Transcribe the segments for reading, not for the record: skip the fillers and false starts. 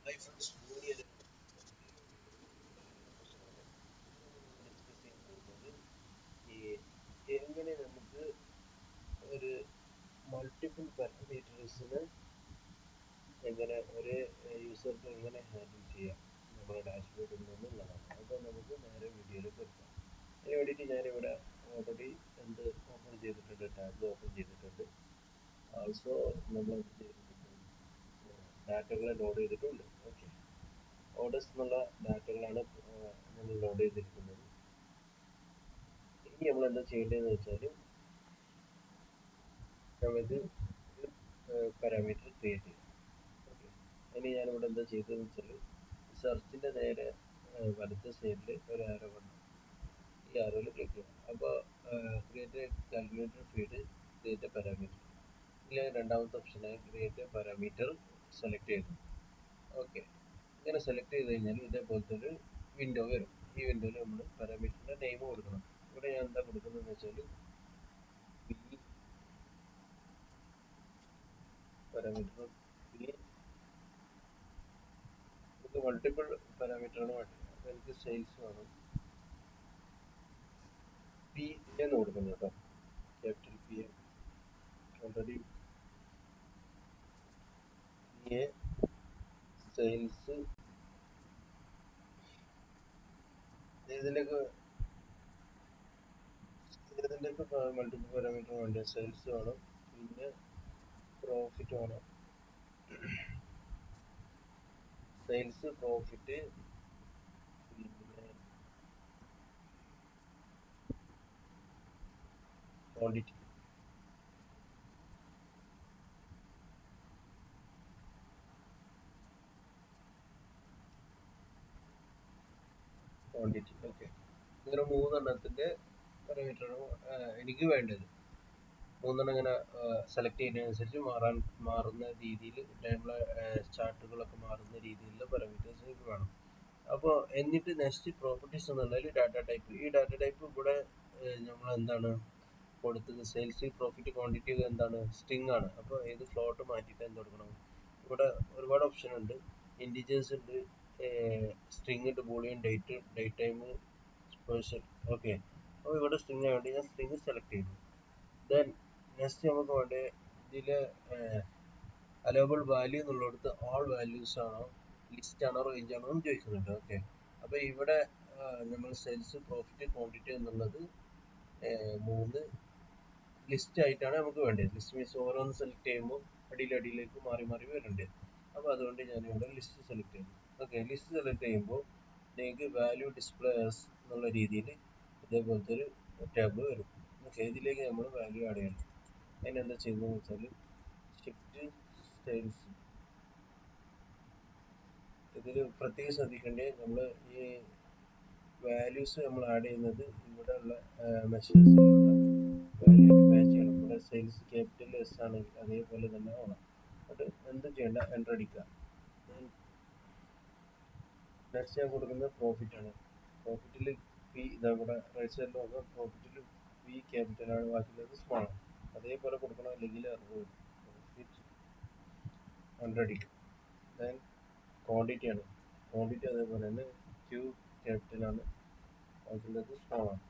Hi friends, പുതിയൊരു പ്രശ്നമാണ് discuss ചെയ്യാൻ പോകുന്നത്. ഈ എങ്ങനെ നമുക്ക് ഒരു മൾട്ടിപ്പിൾ പാരാമീറ്റേഴ്സിന് എങ്ങനെ ഒരു യൂസർക്ക് എങ്ങനെ ഹാൻഡിൽ ചെയ്യാം നമ്മുടെ ഡാഷ്ബോർഡിൽ നിന്നുള്ളതാണ്. അപ്പോൾ നമുക്ക് നേരെ വീഡിയോയിലേക്ക് എടുക്കാം. അതിന് വേണ്ടിയിട്ട് ഞാനിവിടെ ഓൾറെഡി എന്ത് ഓപ്പൺ ചെയ്തിട്ടുണ്ട്, ടാബ് ഓപ്പൺ ചെയ്തിട്ടുണ്ട്. ആൾസോ നമ്മൾ എന്ത് ചെയ്തിട്ടുണ്ട്, ഡാറ്റകളെ ലോഡ് ചെയ്തിട്ടുണ്ട്. ഓക്കെ, ഓർഡേഴ്സ് എന്നുള്ള ഡാറ്റകളാണ് നമ്മൾ ലോഡ് ചെയ്തിരിക്കുന്നത്. ഇനി നമ്മൾ എന്താ ചെയ്യേണ്ടതെന്ന് വെച്ചാൽ നമുക്ക് പാരാമീറ്റർ ക്രിയേറ്റ് ചെയ്യാം. ഓക്കെ, ഇനി ഞാനിവിടെ എന്താ ചെയ്തതെന്ന് വെച്ചാൽ സെർച്ചിൻ്റെ നേരെ വലത്തെ സൈഡിൽ ഒരു ആരോ ഉണ്ട്. ഈ ആരോയിൽ ക്ലിക്ക് ചെയ്യാം. അപ്പോൾ create calculator feed, create parameter, ഇതിലെ രണ്ടാമത്തെ ഓപ്ഷനായി ക്രിയേറ്റ് പാരാമീറ്റർ സെലക്ട് ചെയ്തു. ഓക്കെ, ഇങ്ങനെ സെലക്ട് ചെയ്ത് കഴിഞ്ഞാൽ ഇതേപോലത്തെ ഒരു വിൻഡോ വരും. ഈ വിൻഡോയിൽ നമ്മൾ പാരാമീറ്ററിൻ്റെ നെയിം കൊടുക്കണം. ഇവിടെ ഞാൻ എന്താ കൊടുക്കുന്നതെന്ന് വെച്ചാൽ പി പാരാമീറ്റർ പി, ഇത് മൾട്ടിപ്പിൾ പാരാമീറ്ററാണ് വേണ്ടത്. അപ്പോൾ എനിക്ക് സെയിൽസ് വേണം, പി എന്ന് കൊടുക്കുന്നു കേട്ടോ, capital P A. Already P A sales, ഇതിൻ്റെയൊക്കെ മൾട്ടിപ്പിൾ പാരാമീറ്റർ വേണ്ട. സെയിൽസ് വേണം, പിന്നെ പ്രോഫിറ്റ് വേണം. സെയിൽസ്, പ്രോഫിറ്റ്, പിന്നെ ക്വാണ്ടിറ്റി. ക്വാണ്ടിറ്റി ഓക്കെ, ഇങ്ങനെ മൂന്നെണ്ണത്തിൻ്റെ പാരാമീറ്ററാണ് എനിക്ക് വേണ്ടത്. മൂന്നെണ്ണം ഇങ്ങനെ സെലക്ട് ചെയ്യുന്നതിനനുസരിച്ച് മാറുന്ന രീതിയിൽ നമ്മളെ ചാർട്ടുകളൊക്കെ മാറുന്ന രീതിയിലുള്ള പാരാമീറ്റേഴ്സ് എനിക്ക് വേണം. അപ്പോൾ എന്നിട്ട് നെക്സ്റ്റ് പ്രോപ്പർട്ടീസ് എന്നുള്ളതിൽ ഡാറ്റ ടൈപ്പ്. ഈ ഡാറ്റ ടൈപ്പ് ഇവിടെ നമ്മൾ എന്താണ് കൊടുത്തത്, സെയിൽസ്, പ്രോഫിറ്റ്, ക്വാണ്ടിറ്റി എന്താണ്, സ്ട്രിങ് ആണ്. അപ്പോൾ ഏത് ഫ്ലോട്ട് മാറ്റിയിട്ട് എന്ത് കൊടുക്കണം, ഇവിടെ ഒരുപാട് ഓപ്ഷൻ ഉണ്ട്. ഇൻഡിജേഴ്സ് ഉണ്ട്, സ്ട്രിങ് ഉണ്ട്, Boolean, date time, person. Okay, അപ്പോൾ ഇവിടെ സ്ട്രിങ് ആയതുകൊണ്ട് ഞാൻ സ്ട്രിങ് സെലക്ട് ചെയ്തു. ദെൻ നെക്സ്റ്റ് നമുക്ക് വേണ്ടത് ഇതിൽ അലവബിൾ വാല്യൂ എന്നുള്ളിടത്ത് ഓൾ വാല്യൂസ് ആണോ, ലിസ്റ്റ് ആണോ, റേഞ്ച് ആണോ എന്ന് ചോദിക്കുന്നുണ്ട്. ഓക്കെ, അപ്പോൾ ഇവിടെ നമ്മൾ സെയിൽസ്, പ്രോഫിറ്റ്, ക്വാണ്ടിറ്റി എന്നുള്ളത് മൂന്ന് ലിസ്റ്റ് ആയിട്ടാണ് നമുക്ക് വേണ്ടത്. ലിസ്റ്റ് മീൻസ് ഓരോന്ന് സെലക്ട് ചെയ്യുമ്പോൾ അടിയിലേക്ക് മാറി മാറി വരുന്നുണ്ട്. അപ്പോൾ അതുകൊണ്ട് ഞാനിവിടെ ലിസ്റ്റ് സെലക്ട് ചെയ്തു. ഓക്കെ, ലിസ്റ്റ് സെലക്ട് ചെയ്യുമ്പോൾ നിങ്ങൾക്ക് വാല്യൂ ഡിസ്പ്ലേസ് എന്നുള്ള രീതിയിൽ ഇതേപോലത്തെ ഒരു ടാബ് വരും. ഓക്കെ, ഇതിലേക്ക് നമ്മൾ വാല്യൂ ആഡ് ചെയ്യണം. അതിനെന്താ ചെയ്യുന്നതെന്ന് വെച്ചാൽ ഷിഫ്റ്റ് സെയിൽസ്, ഇതിൽ പ്രത്യേകം ശ്രദ്ധിക്കേണ്ടത് നമ്മൾ ഈ വാല്യൂസ് നമ്മൾ ആഡ് ചെയ്യുന്നത് ഇവിടെ ഉള്ള മെഷേഴ്സിലുള്ള വാല്യൂ മാച്ച് ചെയ്യണം. ഇവിടെ സെയിൽസ് ക്യാപിറ്റൽ എസ് ആണെങ്കിൽ അതേപോലെ തന്നെ ആവണം. അത് എന്ത് ചെയ്യേണ്ട, എൻ്റർ അടിക്കുക. നെക്സ്റ്റ് ഞാൻ കൊടുക്കുന്നത് പ്രോഫിറ്റ് ആണ്. പ്രോഫിറ്റിൽ പി ഇതാ ഇവിടെ റൈറ്റ് സൈഡിൽ നോക്കുക, പ്രോഫിറ്റിൽ പി ക്യാപിറ്റൽ ആണ്, ബാക്കിയുള്ളത് സ്മോൾ ആണ്. അതേപോലെ കൊടുക്കണം, അല്ലെങ്കിൽ പ്രോഫിറ്റ് 100 അടിക്കും. ദെൻ ക്വാണ്ടിറ്റി ആണ്, ക്വാണ്ടിറ്റി അതേപോലെ തന്നെ ക്യൂ ക്യാപിറ്റൽ ആണ്, ബാക്കിയുള്ളത് സ്മോൾ ആണ്.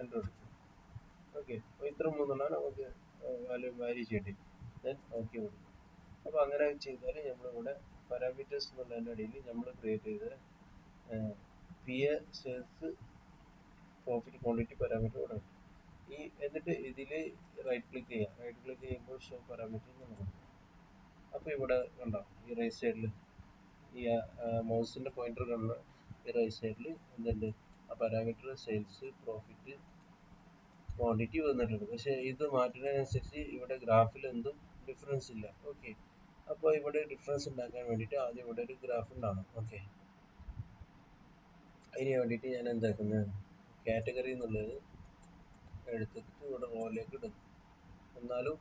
എൻ്റർ അടിക്കും. ഓക്കെ, അപ്പോൾ ഇത്ര മൂന്നെണ്ണമാണ് നമുക്ക് വാല്യൂ ചെയ്യേണ്ടത്. ദെൻ ഓക്കെ കൊടുക്കും. അപ്പോൾ അങ്ങനെ ചെയ്താൽ നമ്മളിവിടെ പാരാമീറ്റേഴ്സ് എന്നുള്ളതിൻ്റെ അടിയിൽ നമ്മൾ ക്രിയേറ്റ് ചെയ്ത P A, sales, profit, quantity parameter ഇവിടെ ഉണ്ട്. എന്നിട്ട് ഇതിൽ റൈറ്റ് ക്ലിക്ക് ചെയ്യുക. റൈറ്റ് ക്ലിക്ക് ചെയ്യുമ്പോൾ ഷോ പാരാമീറ്റർ എന്ന് കൊടുക്കും. അപ്പോൾ ഇവിടെ കണ്ടോ, ഈ റൈറ്റ് സൈഡിൽ ഈ മൗസിൻ്റെ പോയിന്റർ കാണുന്ന ഈ റൈറ്റ് സൈഡിൽ എന്തുണ്ട്, ആ പാരാമീറ്റർ സെയിൽസ്, പ്രോഫിറ്റ്, ക്വാണ്ടിറ്റി വന്നിട്ടുണ്ട്. പക്ഷേ ഇത് മാറ്റുന്നതിനനുസരിച്ച് ഇവിടെ ഗ്രാഫിൽ എന്തും ഡിഫറൻസ് ഇല്ല. ഓക്കെ, അപ്പോൾ ഇവിടെ ഡിഫറൻസ് ഉണ്ടാക്കാൻ വേണ്ടിയിട്ട് ആദ്യം ഇവിടെ ഒരു ഗ്രാഫ് ഉണ്ടാവണം. ഓക്കെ, അതിന് വേണ്ടിയിട്ട് ഞാൻ എന്താക്കുന്നത്, കാറ്റഗറി എന്നുള്ളത് എടുത്തിട്ട് ഇവിടെ റോയിലേക്ക് ഇടുന്നു. എന്നാലും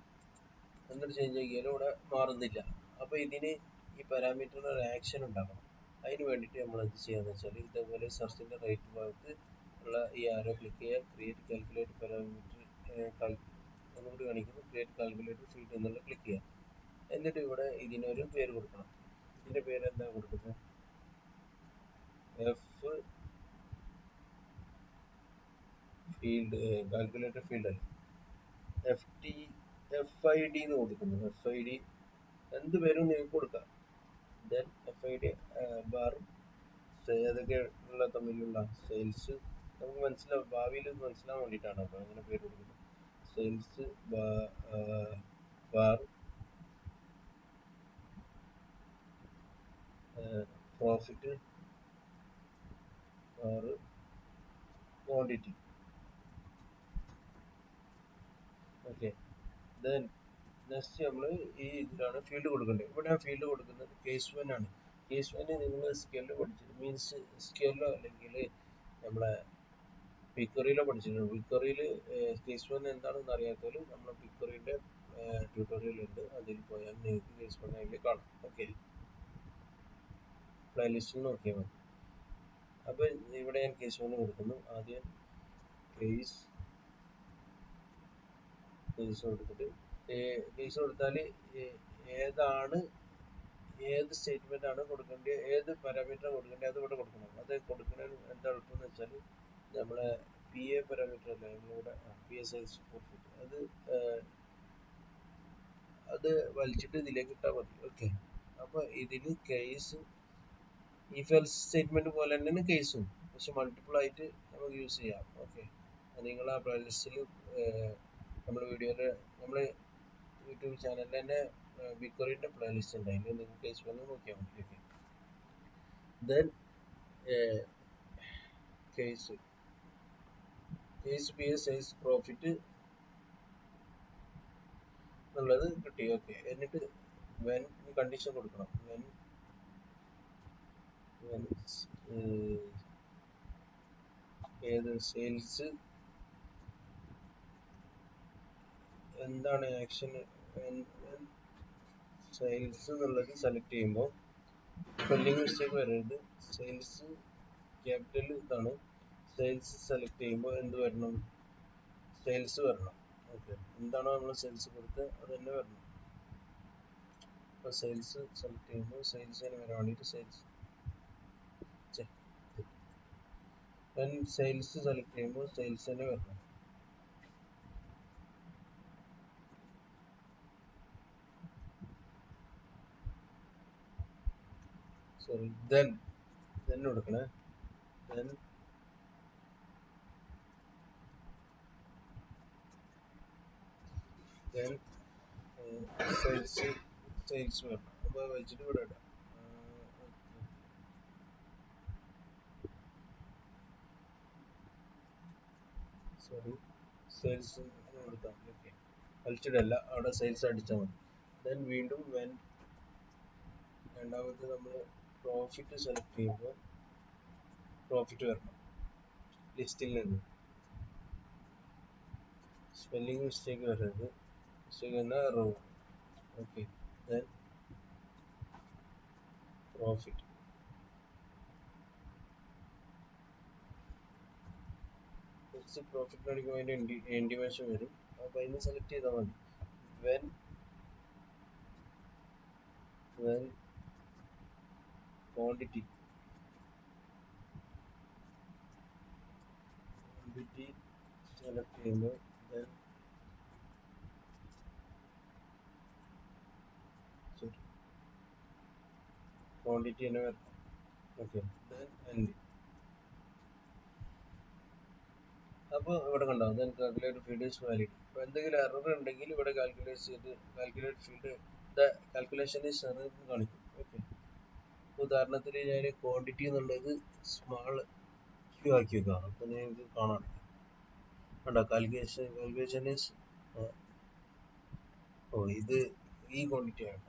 എന്നിട്ട് ചേഞ്ച് ആക്കിയാലും ഇവിടെ മാറുന്നില്ല. അപ്പോൾ ഇതിന് ഈ പാരാമീറ്ററിന് ഒരു ആക്ഷൻ ഉണ്ടാക്കണം. അതിന് വേണ്ടിയിട്ട് നമ്മൾ എന്ത് ചെയ്യാന്ന് വെച്ചാൽ ഇതേപോലെ സെർച്ചിൻ്റെ റൈറ്റ് ഭാഗത്ത് ഉള്ള ഈ ആരോ ക്ലിക്ക് ചെയ്യുക, ക്രിയേറ്റ് കാൽക്കുലേറ്റ് പാരാമീറ്റർ ഒന്നുകൂടി കാണിക്കുന്നു, ക്രിയേറ്റ് കാൽക്കുലേറ്റർ ഫീൽഡ് എന്നുള്ള ക്ലിക്ക് ചെയ്യുക. എന്നിട്ട് ഇവിടെ ഇതിനൊരു പേര് കൊടുക്കണം. ഇതിന്റെ പേര് എന്താ കൊടുക്കുന്നത്? എഫ് ഫീൽഡ്, കാൽക്കുലേറ്റർ ഫീൽഡ് അല്ല, F T F I D എന്ന് കൊടുക്കുന്നു. എഫ് ഐ ഡി എന്ത് പേരും നിങ്ങൾക്ക് കൊടുക്കാം. Then F I D bar ഏതൊക്കെ ഉള്ള തമ്മിലുള്ള സെയിൽസ് നമുക്ക് മനസ്സിലാവും, ഭാവിയിൽ മനസ്സിലാവാൻ വേണ്ടിയിട്ടാണ് അപ്പോൾ അങ്ങനെ പേര് കൊടുക്കുന്നത്. Sales bar profit bar quantity. Okay, then next നമ്മൾ ഈ ഇതിലാണ് ഫീൽഡ് കൊടുക്കേണ്ടത്. ഇവിടെ ഫീൽഡ് കൊടുക്കുന്നത് കേസ് വൺ ആണ്. കേസ് വൺ നിങ്ങൾ സ്കെയിലോ പഠിച്ചത്, മീൻസ് സ്കെയിലോ അല്ലെങ്കിൽ നമ്മളെ പിക്കറിയിലോ പഠിച്ചിട്ടുണ്ട്. പിക്കറിയിൽ കേസ് വൺ എന്താണെന്ന് അറിയാത്തവർ നമ്മളെ പിക്കറിയുടെ ട്യൂട്ടോറിയൽ ഉണ്ട്, അതിൽ പോയാൽ നിങ്ങൾക്ക് കേസ് വൺ അതിൽ കാണാം. ഓക്കെ, പ്ലേലിസ്റ്റിൽ നോക്കിയാൽ മതി. അപ്പോൾ ഇവിടെ ഞാൻ കേസ് വൺ കൊടുക്കുന്നു. ആദ്യം കേസ് കൊടുത്തിട്ട് കേസ് കൊടുത്താൽ ഏതാണ് ഏത് സ്റ്റേറ്റ്മെന്റ് ആണ് കൊടുക്കേണ്ടത്, ഏത് പാരാമീറ്റർ കൊടുക്കേണ്ടത്, അത് ഇവിടെ കൊടുക്കണം. അത് കൊടുക്കുന്നതിന് എന്താ എളുപ്പമെന്ന് വെച്ചാൽ നമ്മളെ പി എ പാരാമീറ്റർ അല്ലേ നമ്മളിവിടെ പി എ സൈസ് ഫോർഫിറ്റ്, അത് വലിച്ചിട്ട് ഇതിലേക്ക് ഇട്ടാൽ മതി. ഓക്കെ, അപ്പോൾ ഇതിന് കേസ് ഇഫ് എൽസ് സ്റ്റേറ്റ്മെന്റ് പോലെ തന്നെയാണ് കേസും, പക്ഷെ മൾട്ടിപ്പിൾ ആയിട്ട് നമുക്ക് യൂസ് ചെയ്യാം. ഓക്കെ, നിങ്ങൾ ആ പ്ലേലിസ്റ്റിൽ നമ്മുടെ വീഡിയോയിൽ നമ്മുടെ യൂട്യൂബ് ചാനലിൽ തന്നെ ബിക്കോറിന്റെ പ്ലേലിസ്റ്റ് ഉണ്ട്, അതിൽ നിങ്ങൾക്ക് കേസ് വന്ന് നോക്കിയാൽ മതി. Okay, then case P S size profit എന്നുള്ളത് കിട്ടി. ഓക്കെ, എന്നിട്ട് വെൻ കണ്ടീഷൻ കൊടുക്കണം. വെൻ ഏത് സെയിൽസ് എന്താണ് ആക്ഷൻ, സെയിൽസ് എന്നുള്ളത് സെലക്ട് ചെയ്യുമ്പോൾ സ്പെല്ലിംഗ് മിസ്റ്റേക്ക് വരരുത്. സെയിൽസ് ക്യാപിറ്റൽ ഇതാണ്. സെയിൽസ് സെലക്ട് ചെയ്യുമ്പോൾ എന്ത് വരണം? സെയിൽസ് വരണം. ഓക്കെ, എന്താണോ നമ്മൾ സെയിൽസ് കൊടുത്തത് അത് തന്നെ വരണം. അപ്പോൾ സെയിൽസ് സെലക്ട് ചെയ്യുമ്പോൾ സെയിൽസിന് വരാൻ വേണ്ടിയിട്ട് സെയിൽസ് സെലക്ട് ചെയ്യുമ്പോൾ സെയിൽസ് തന്നെ വരണം. സോറി, ദെൻ കൊടുക്കണേ. ദെൻ സെയിൽസ് വരണം. അപ്പോൾ വെച്ചിട്ട് ഇവിടെ ഇടാം. സോറി, സെയിൽസ് കൊടുത്താൽ മതി. ഓക്കെ, വലിച്ചിടല്ല, അവിടെ സെയിൽസ് അടിച്ചാൽ മതി. ദെൻ വീണ്ടും വെൻ രണ്ടാമത് നമ്മൾ പ്രോഫിറ്റ് സെലക്ട് ചെയ്യുമ്പോൾ പ്രോഫിറ്റ് വരണം ലിസ്റ്റിൽ നിന്ന്. സ്പെല്ലിംഗ് മിസ്റ്റേക്ക് വരരുത്, മിസ്റ്റേക്ക് വന്നാൽ റോ. ഓക്കെ, ദെൻ പ്രോഫിറ്റ് പ്രോഫിറ്റ് അടിക്കുമ്പോൾ അതിൻ്റെ ഇൻഡിമേഷൻ വരും. അപ്പോൾ അതിന് സെലക്ട് ചെയ്താൽ മതി. വെൻ ക്വാണ്ടിറ്റി സെലക്ട് ചെയ്യുമ്പോൾ ക്വാണ്ടിറ്റി തന്നെ വരണം. Okay, end. അപ്പോൾ ഇവിടെ കണ്ടോ, then calculate field is valid. അപ്പോൾ എന്തെങ്കിലും എറർ ഉണ്ടെങ്കിൽ ഇവിടെ calculate field calculation is error എന്ന് കാണിക്കും. ഓക്കെ, ഉദാഹരണത്തിന് ഞാൻ ക്വാണ്ടിറ്റി എന്നുള്ളത് സ്മാൾ ക്യൂ ആക്കി വെക്കാം. അപ്പോൾ നിങ്ങൾക്ക് കാണാം കണ്ടോ, കാൽക്കുലേഷൻ ഈസ് ഇത് ഈ ക്വാണ്ടിറ്റി ആണ്.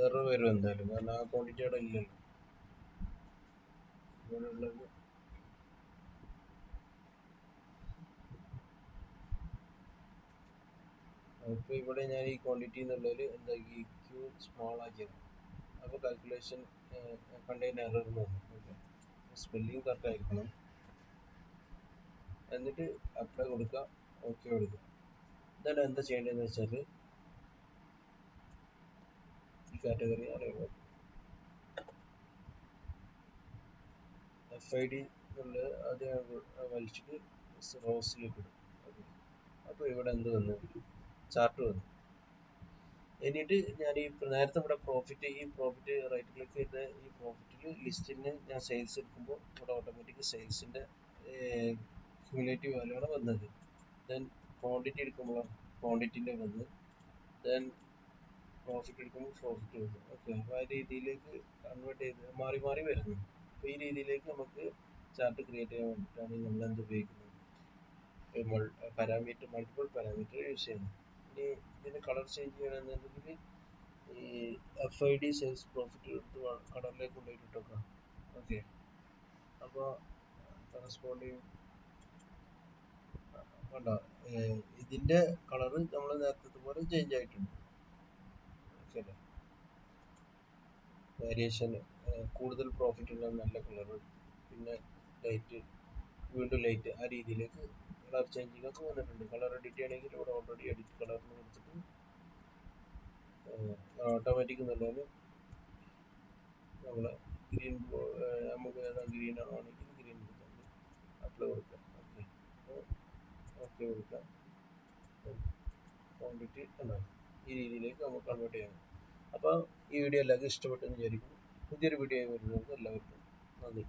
എറർ വരും എന്തായാലും, കാരണം ആ ക്വാണ്ടിറ്റി അവിടെ ഇല്ലല്ലോ. ഇവിടെ ഉള്ളത് അപ്പോൾ ഇവിടെ ഞാൻ ഈ ക്വാണ്ടിറ്റി എന്നുള്ളതിൽ എന്താക്കി ക്യൂ സ്മോൾ ആക്കിയത്. അപ്പോൾ കാൽക്കുലേഷൻ കണ്ടെയ്ൻ എറർ എന്ന് പറഞ്ഞു. ഓക്കെ, സ്പെല്ലിംഗ് കറക്റ്റ് ആയിരിക്കണം. എന്നിട്ട് അപ്ലൈ കൊടുക്കുക, ഓക്കെ കൊടുക്കുക. എന്നിട്ട് എന്താ ചെയ്യേണ്ടതെന്ന് വെച്ചാൽ കാറ്റഗറി അറിയുമ്പോൾ FID എന്നുള്ള ആദ്യം വലിച്ചിട്ട് റോസിലേക്ക് ഇടും. അപ്പോൾ ഇവിടെ എന്ത് വന്നു? ചാർട്ട് വന്നു. എന്നിട്ട് ഞാൻ ഈ നേരത്തെ ഇവിടെ പ്രോഫിറ്റ് റൈറ്റ് ക്ലിക്ക് ചെയ്ത് ഈ പ്രോഫിറ്റിൽ ലിസ്റ്റിന് ഞാൻ സെയിൽസ് എടുക്കുമ്പോൾ ഇവിടെ ഓട്ടോമാറ്റിക് സെയിൽസിൻ്റെ ക്യുമുലേറ്റീവ് വാല്യൂ ആണ് വന്നത്. ദെൻ ക്വാണ്ടിറ്റി എടുക്കുമ്പോൾ ക്വാണ്ടിറ്റിൻ്റെ വന്ന്, ദെൻ പ്രോഫിറ്റ് എടുക്കുമ്പോൾ പ്രോഫിറ്റ് വന്നു. ഓക്കെ, അപ്പോൾ ആ രീതിയിലേക്ക് കൺവേർട്ട് ചെയ്ത് മാറി മാറി വരുന്നു. അപ്പോൾ ഈ രീതിയിലേക്ക് നമുക്ക് ചാർട്ട് ക്രിയേറ്റ് ചെയ്യാൻ വേണ്ടിയിട്ടാണ് നമ്മൾ എന്ത് ഉപയോഗിക്കുന്നത്, മൾട്ടിപ്പിൾ പാരാമീറ്റർ യൂസ് ചെയ്യുന്നത്. ഇനി ഇതിന് കളർ ചേഞ്ച് ചെയ്യണമെന്നുണ്ടെങ്കിൽ ഈ FID സെയിൽസ് പ്രോഫിറ്റ് എടുത്ത് കളറിലേക്ക് കൊണ്ടുപോയിട്ട് ഇട്ടേക്കാം. ഓക്കെ, അപ്പോൾ കറസ്പോണ്ടിങ് വേണ്ട, ഇതിൻ്റെ കളറ് നമ്മൾ നേരത്തെ പോലെ ചേഞ്ച് ആയിട്ടുണ്ട്. ഓക്കെ, വേരിയേഷൻ കൂടുതൽ പ്രോഫിറ്റ് ഉള്ള നല്ല കളറ്, പിന്നെ ലൈറ്റ്, വീണ്ടും ലൈറ്റ്, ആ രീതിയിലേക്ക് കളർ ചേഞ്ചിങ് ഒക്കെ വന്നിട്ടുണ്ട്. കളർ എഡിറ്റ് ചെയ്യണമെങ്കിൽ ഇവിടെ ഓൾറെഡി എഡിറ്റ് കളറിന് കൊടുത്തിട്ട് ഓട്ടോമാറ്റിക് എന്നുള്ളതിന് നമ്മൾ ഗ്രീൻ, നമുക്ക് ഏതാ ഗ്രീൻ ആണെങ്കിൽ ഗ്രീൻ കൊടുക്കാം, അപ്ലൈ കൊടുക്കാം. ഓക്കെ, ഓക്കെ കൊടുക്കാം. ക്വാണ്ടിറ്റി ഉണ്ടാവും. ഈ രീതിയിലേക്ക് നമുക്ക് കൺവേർട്ട് ചെയ്യാം. അപ്പോൾ ഈ വീഡിയോ എല്ലാവർക്കും ഇഷ്ടപ്പെട്ടെന്ന് വിചാരിക്കുന്നു. പുതിയൊരു വീഡിയോ വരുന്നത് എല്ലാവർക്കും നന്ദി.